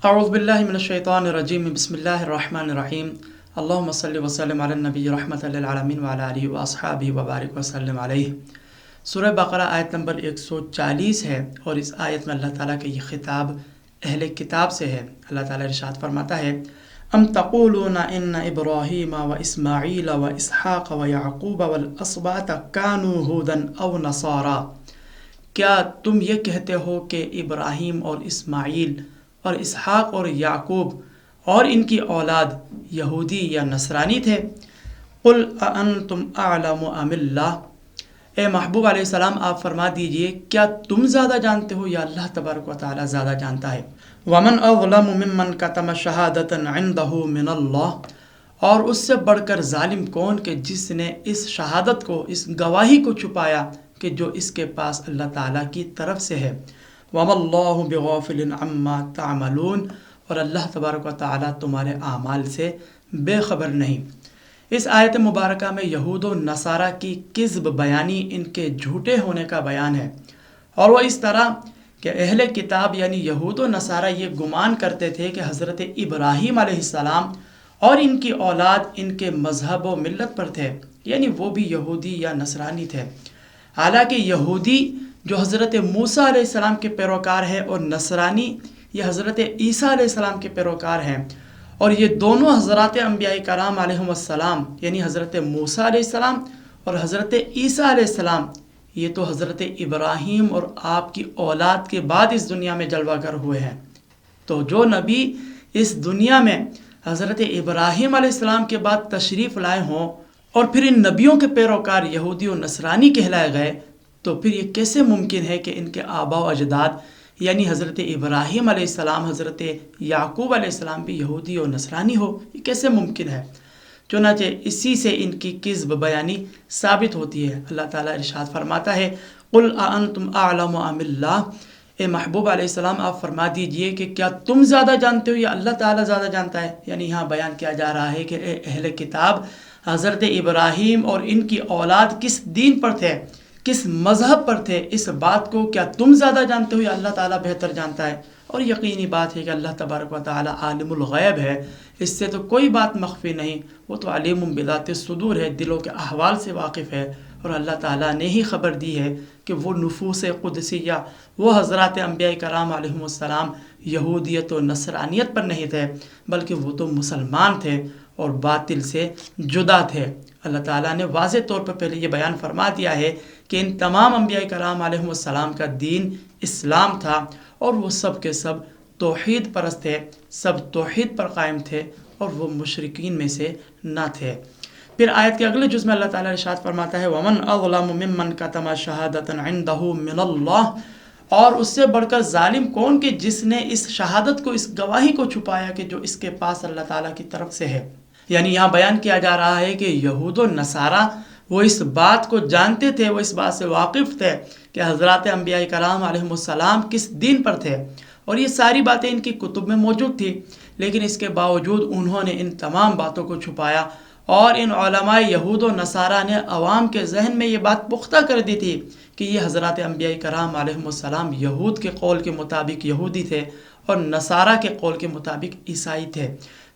اعوذ باللہ من الشیطان الرجیم بسم اللہ الرحمن الرحیم اللہم صلی وسلم علی النبی رحمۃ للعالمین وعلی آلہ واصحابہ وبارک وسلم علیہ۔ سورہ بقرہ آیت نمبر 140 ہے، اور اس آیت میں اللہ تعالیٰ کا یہ خطاب اہل کتاب سے ہے۔ اللہ تعالیٰ ارشاد فرماتا ہے: ام تقولون ان ابراہیم و اسماعیل و اسحاق و یعقوب والاسباط کانوا ھودا او نصارا، کیا تم یہ کہتے ہو کہ ابراہیم اور اسماعیل اور اسحاق اور یعقوب اور ان کی اولاد یہودی یا نصرانی تھے؟ قل اانتم اعلم ام اللہ، اے محبوب علیہ السلام آپ فرما دیجئے کیا تم زیادہ جانتے ہو یا اللہ تبارک و تعالی زیادہ جانتا ہے؟ ومن اظلم ممن کتم شہادۃ عندہ من اللہ، اور اس سے بڑھ کر ظالم کون کہ جس نے اس شہادت کو، اس گواہی کو چھپایا کہ جو اس کے پاس اللہ تعالیٰ کی طرف سے ہے۔ وَمَا اللَّهُ بِغَافِلٍ عَمَّا تَعْمَلُونَ، اور اللہ تبارک و تعالیٰ تمہارے اعمال سے بے خبر نہیں۔ اس آیت مبارکہ میں یہود و نصارہ کی کذب بیانی، ان کے جھوٹے ہونے کا بیان ہے، اور وہ اس طرح کہ اہل کتاب یعنی یہود و نصارہ یہ گمان کرتے تھے کہ حضرت ابراہیم علیہ السلام اور ان کی اولاد ان کے مذہب و ملت پر تھے، یعنی وہ بھی یہودی یا نصرانی تھے۔ حالانکہ یہودی جو حضرت موسیٰ علیہ السلام کے پیروکار ہے، اور نصرانی یہ حضرت عیسیٰ علیہ السلام کے پیروکار ہیں، اور یہ دونوں حضرات انبیاء کرام علیہم السلام یعنی حضرت موسیٰ علیہ السلام اور حضرت عیسیٰ علیہ السلام، یہ تو حضرت ابراہیم اور آپ کی اولاد کے بعد اس دنیا میں جلوہ گر ہوئے ہیں۔ تو جو نبی اس دنیا میں حضرت ابراہیم علیہ السلام کے بعد تشریف لائے ہوں اور پھر ان نبیوں کے پیروکار یہودی و نصرانی کہلائے گئے، تو پھر یہ کیسے ممکن ہے کہ ان کے آباء و اجداد یعنی حضرت ابراہیم علیہ السلام، حضرت یعقوب علیہ السلام بھی یہودی و نصرانی ہو؟ یہ کیسے ممکن ہے؟ چنانچہ اسی سے ان کی کذب بیانی ثابت ہوتی ہے۔ اللہ تعالیٰ ارشاد فرماتا ہے: قل اانتم اعلم ام اللہ، اے محبوب علیہ السلام آپ فرما دیجئے کہ کیا تم زیادہ جانتے ہو یا اللہ تعالیٰ زیادہ جانتا ہے؟ یعنی یہاں بیان کیا جا رہا ہے کہ اے اہل کتاب، حضرت ابراہیم اور ان کی اولاد کس دین پر تھے، کس مذہب پر تھے، اس بات کو کیا تم زیادہ جانتے ہو یا اللہ تعالیٰ بہتر جانتا ہے؟ اور یقینی بات ہے کہ اللہ تبارک و تعالیٰ عالم الغیب ہے، اس سے تو کوئی بات مخفی نہیں، وہ تو علیم بذات الصدور ہے، دلوں کے احوال سے واقف ہے، اور اللہ تعالیٰ نے ہی خبر دی ہے کہ وہ نفوس قدسیہ، وہ حضرات انبیاء کرام علیہم السلام یہودیت و نصرانیت پر نہیں تھے، بلکہ وہ تو مسلمان تھے اور باطل سے جدا تھے۔ اللہ تعالیٰ نے واضح طور پر پہلے یہ بیان فرما دیا ہے کہ ان تمام انبیاء کرام علیہم السلام کا دین اسلام تھا، اور وہ سب کے سب توحید پرست تھے، سب توحید پر قائم تھے، اور وہ مشرکین میں سے نہ تھے۔ پھر آیت کے اگلے جز میں اللہ تعالیٰ ارشاد فرماتا ہے: وَمَنْ أَظْلَمُ مِمَّنْ كَتَمَ شَهَادَةً عِنْدَهُ مِنَ اللَّهِ، اور اس سے بڑھ کر ظالم کون کہ جس نے اس شہادت کو، اس گواہی کو چھپایا کہ جو اس کے پاس اللہ تعالیٰ کی طرف سے ہے۔ یعنی یہاں بیان کیا جا رہا ہے کہ یہود و نصارہ وہ اس بات کو جانتے تھے، وہ اس بات سے واقف تھے کہ حضرات انبیاء کرام علیہم السلام کس دین پر تھے، اور یہ ساری باتیں ان کی کتب میں موجود تھی، لیکن اس کے باوجود انہوں نے ان تمام باتوں کو چھپایا، اور ان علماء یہود و نصارہ نے عوام کے ذہن میں یہ بات پختہ کر دی تھی کہ یہ حضرات انبیاء کرام علیہم السلام یہود کے قول کے مطابق یہودی تھے اور نصارہ کے قول کے مطابق عیسائی تھے۔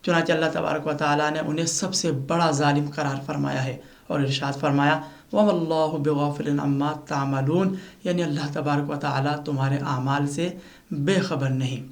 چنانچہ اللہ تبارک و تعالیٰ نے انہیں سب سے بڑا ظالم قرار فرمایا ہے، اور ارشاد فرمایا: وَمَا اللَّهُ بِغَافِلٍ عَمَّا تَعْمَلُونَ، یعنی اللہ تبارک و تعالیٰ تمہارے اعمال سے بے خبر نہیں۔